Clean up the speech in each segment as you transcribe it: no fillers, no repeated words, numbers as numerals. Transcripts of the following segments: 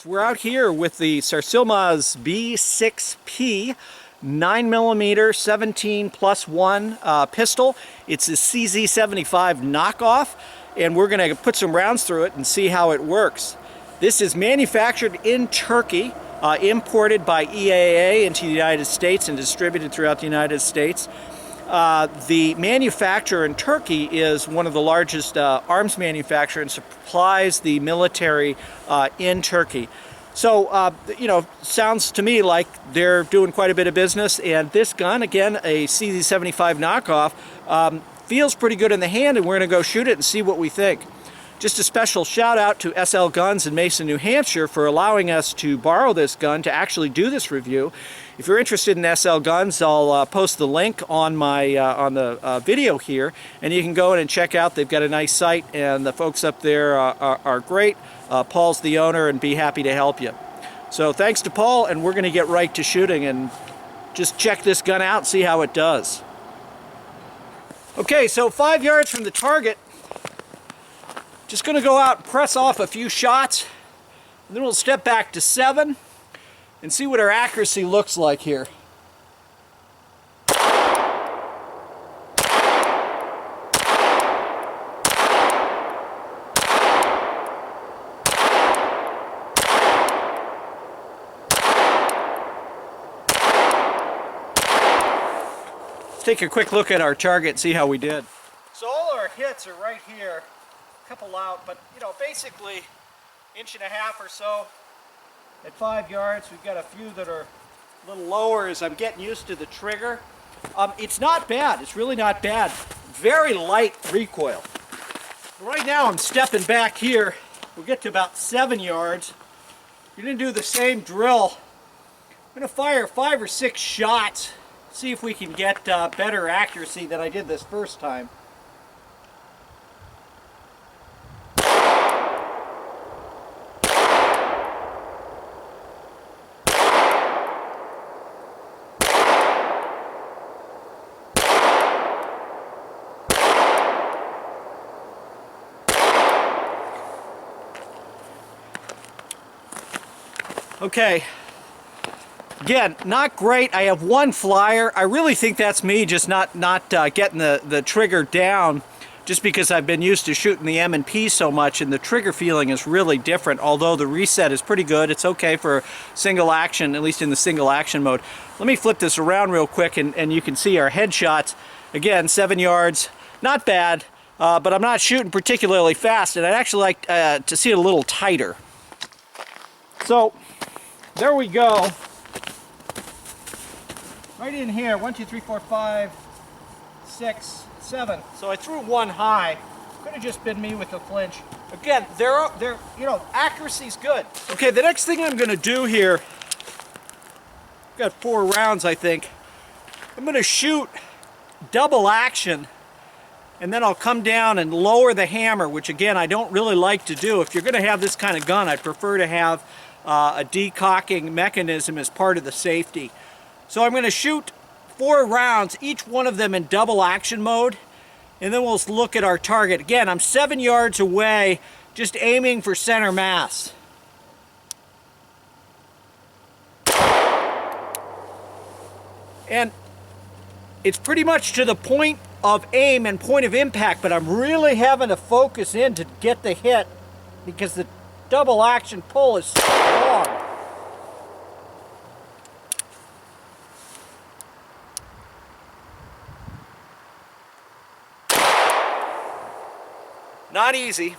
We're out here with the Sarsilmaz B6P 9mm 17+1 pistol. It's a CZ75 knockoff, and we're going to put some rounds through it and see how it works. This is manufactured in Turkey, imported by EAA into the United States and distributed throughout the United States. The manufacturer in Turkey is one of the largest arms manufacturers and supplies the military in Turkey. So, sounds to me like they're doing quite a bit of business, and this gun, again, a CZ75 knockoff, feels pretty good in the hand, and we're going to go shoot it and see what we think. Just a special shout out to SL Guns in Mason, New Hampshire for allowing us to borrow this gun to actually do this review. If you're interested in SL Guns, I'll post the link on my on the video here, and you can go in and check out. They've got a nice site, and the folks up there are great. Paul's the owner, and be happy to help you. So thanks to Paul, and we're going to get right to shooting and just check this gun out and see how it does. Okay, so 5 yards from the target. Just going to go out and press off a few shots, and then we'll step back to 7 and see what our accuracy looks like here. Let's take a quick look at our target and see how we did. So all our hits are right here. Couple out, but basically 1.5 inches or so at 5 yards. We've got a few that are a little lower as I'm getting used to the trigger. It's not bad. It's really not bad. Very light recoil. Right now I'm stepping back here. We'll get to about 7 yards. You're going to do the same drill. I'm going to fire 5 or 6 shots, see if we can get better accuracy than I did this first time. Okay, again, not great. I have one flyer. I really think that's me just not getting the trigger down, just because I've been used to shooting the M&P so much, and the trigger feeling is really different, although the reset is pretty good. It's okay for single action, at least in the single action mode. Let me flip this around real quick, and you can see our headshots. Again, 7 yards, not bad, but I'm not shooting particularly fast, and I'd actually like to see it a little tighter. So there we go. Right in here, 1, 2, 3, 4, 5, 6, 7. So I threw one high. Could have just been me with the flinch. Again, accuracy's good. Okay, the next thing I'm going to do here, got 4 rounds, I think. I'm going to shoot double action, and then I'll come down and lower the hammer, which again I don't really like to do. If you're going to have this kind of gun, I'd prefer to have a decocking mechanism as part of the safety. So I'm going to shoot 4 rounds, each one of them in double action mode, and then we'll look at our target. Again, I'm 7 yards away, just aiming for center mass. And it's pretty much to the point of aim and point of impact, but I'm really having to focus in to get the hit because the double action pull is strong. Not easy.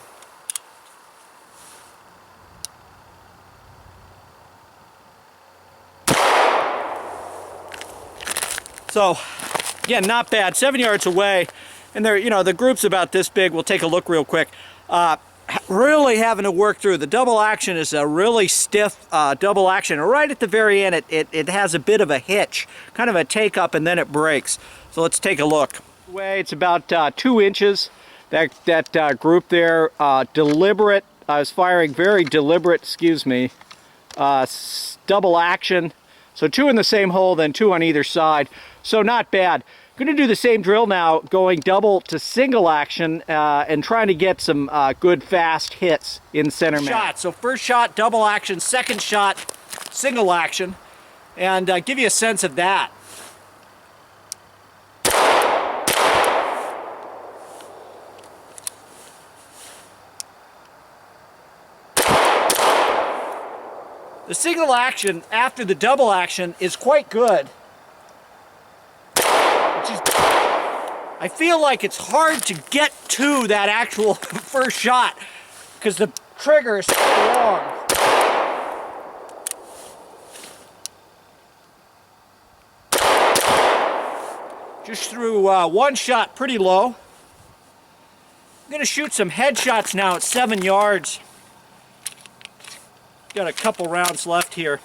So, again, not bad. 7 yards away, and they're, the group's about this big. We'll take a look real quick. Really having to work through. The double action is a really stiff double action. Right at the very end, it has a bit of a hitch, kind of a take up, and then it breaks. So let's take a look. It's about 2 inches. That group there, deliberate. I was firing very deliberate. Double action. So 2 in the same hole, then 2 on either side. So not bad. I'm going to do the same drill now, going double to single action and trying to get some good fast hits in center mass. So first shot, double action, second shot, single action, and give you a sense of that. The single action after the double action is quite good. I feel like it's hard to get to that actual first shot because the trigger is so long. Just threw one shot pretty low. I'm going to shoot some headshots now at 7 yards. Got a couple rounds left here.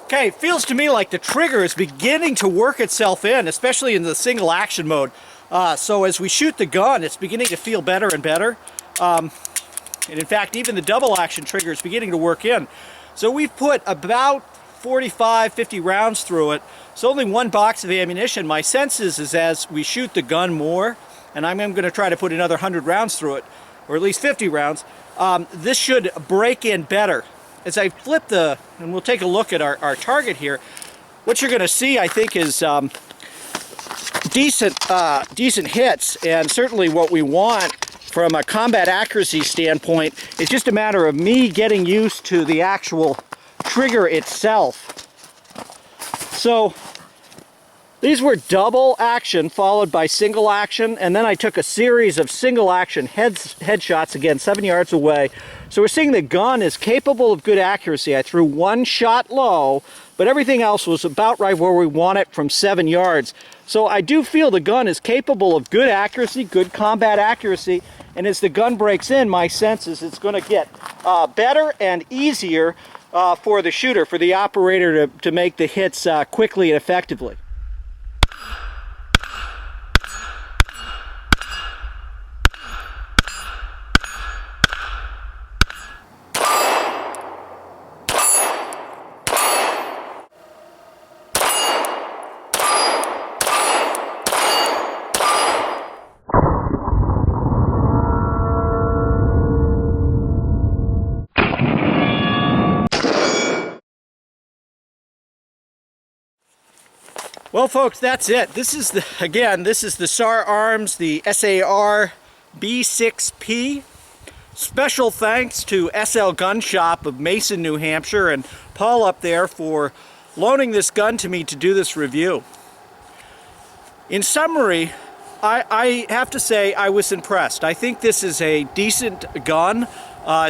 Okay, it feels to me like the trigger is beginning to work itself in, especially in the single action mode. So as we shoot the gun, it's beginning to feel better and better. And in fact, even the double action trigger is beginning to work in. So we've put about 45, 50 rounds through it. So only one box of ammunition. My sense is as we shoot the gun more, and I'm going to try to put another 100 rounds through it, or at least 50 rounds, this should break in better. As I flip the, and we'll take a look at our target here, what you're going to see, I think, is decent hits, and certainly what we want from a combat accuracy standpoint is just a matter of me getting used to the actual trigger itself. So these were double action followed by single action, and then I took a series of single action headshots, again 7 yards away. So we're seeing the gun is capable of good accuracy. I threw one shot low, but everything else was about right where we want it from 7 yards. So I do feel the gun is capable of good accuracy, good combat accuracy, and as the gun breaks in, my sense is it's going to get better and easier for the shooter, for the operator to make the hits quickly and effectively. Well, folks, that's it. This is the SARARMS, the SAR B6P. Special thanks to SL Gun Shop of Mason, New Hampshire, and Paul up there for loaning this gun to me to do this review. In summary, I have to say I was impressed. I think this is a decent gun.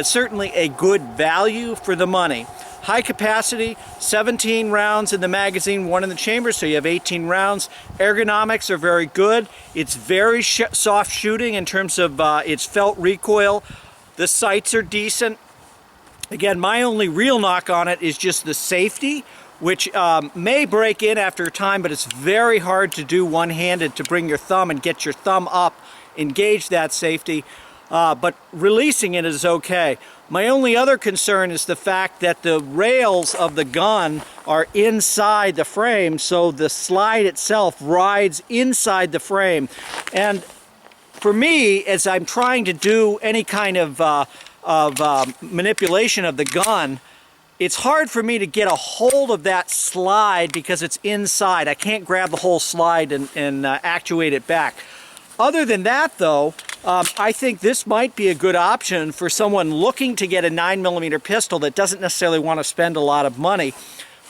Certainly a good value for the money. High capacity, 17 rounds in the magazine, 1 in the chamber, so you have 18 rounds. Ergonomics are very good. It's very soft shooting in terms of its felt recoil. The sights are decent. Again, my only real knock on it is just the safety, which may break in after a time, but it's very hard to do one-handed, to bring your thumb and get your thumb up, engage that safety. But releasing it is okay. My only other concern is the fact that the rails of the gun are inside the frame, so the slide itself rides inside the frame. And for me, as I'm trying to do any kind of manipulation of the gun, it's hard for me to get a hold of that slide because it's inside. I can't grab the whole slide and actuate it back. Other than that, though, I think this might be a good option for someone looking to get a 9mm pistol that doesn't necessarily want to spend a lot of money.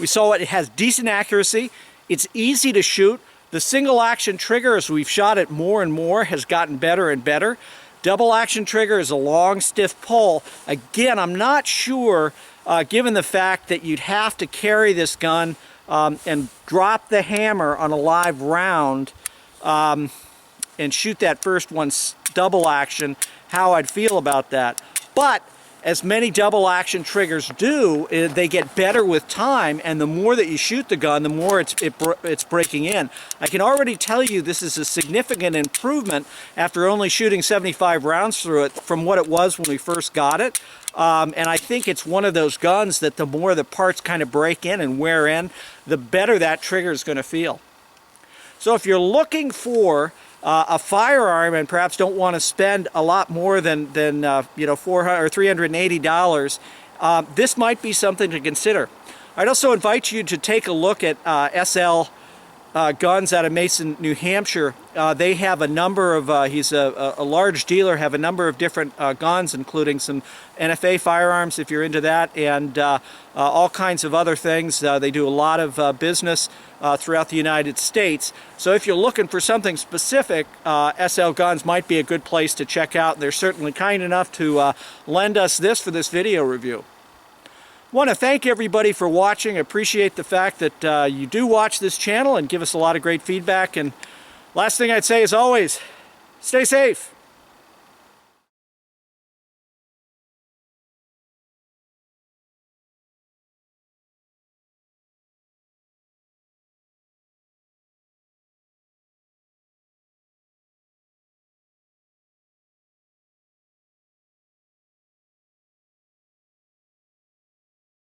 We saw it has decent accuracy. It's easy to shoot. The single action trigger, as we've shot it more and more, has gotten better and better. Double action trigger is a long, stiff pull. Again, I'm not sure, given the fact that you'd have to carry this gun and drop the hammer on a live round and shoot that first one double action, how I'd feel about that. But as many double action triggers do, they get better with time, and the more that you shoot the gun, the more it's breaking in. I can already tell you this is a significant improvement after only shooting 75 rounds through it from what it was when we first got it. And I think it's one of those guns that the more the parts kind of break in and wear in, the better that trigger is going to feel. So if you're looking for a firearm and perhaps don't want to spend a lot more than $400 or $380, this might be something to consider. I'd also invite you to take a look at SL Guns out of Mason, New Hampshire. They have a number of, he's a large dealer, have a number of different guns, including some NFA firearms if you're into that, and all kinds of other things. They do a lot of business throughout the United States. So if you're looking for something specific, SL Guns might be a good place to check out. They're certainly kind enough to lend us this for this video review. I want to thank everybody for watching. I appreciate the fact that you do watch this channel and give us a lot of great feedback. And last thing I'd say is always, stay safe.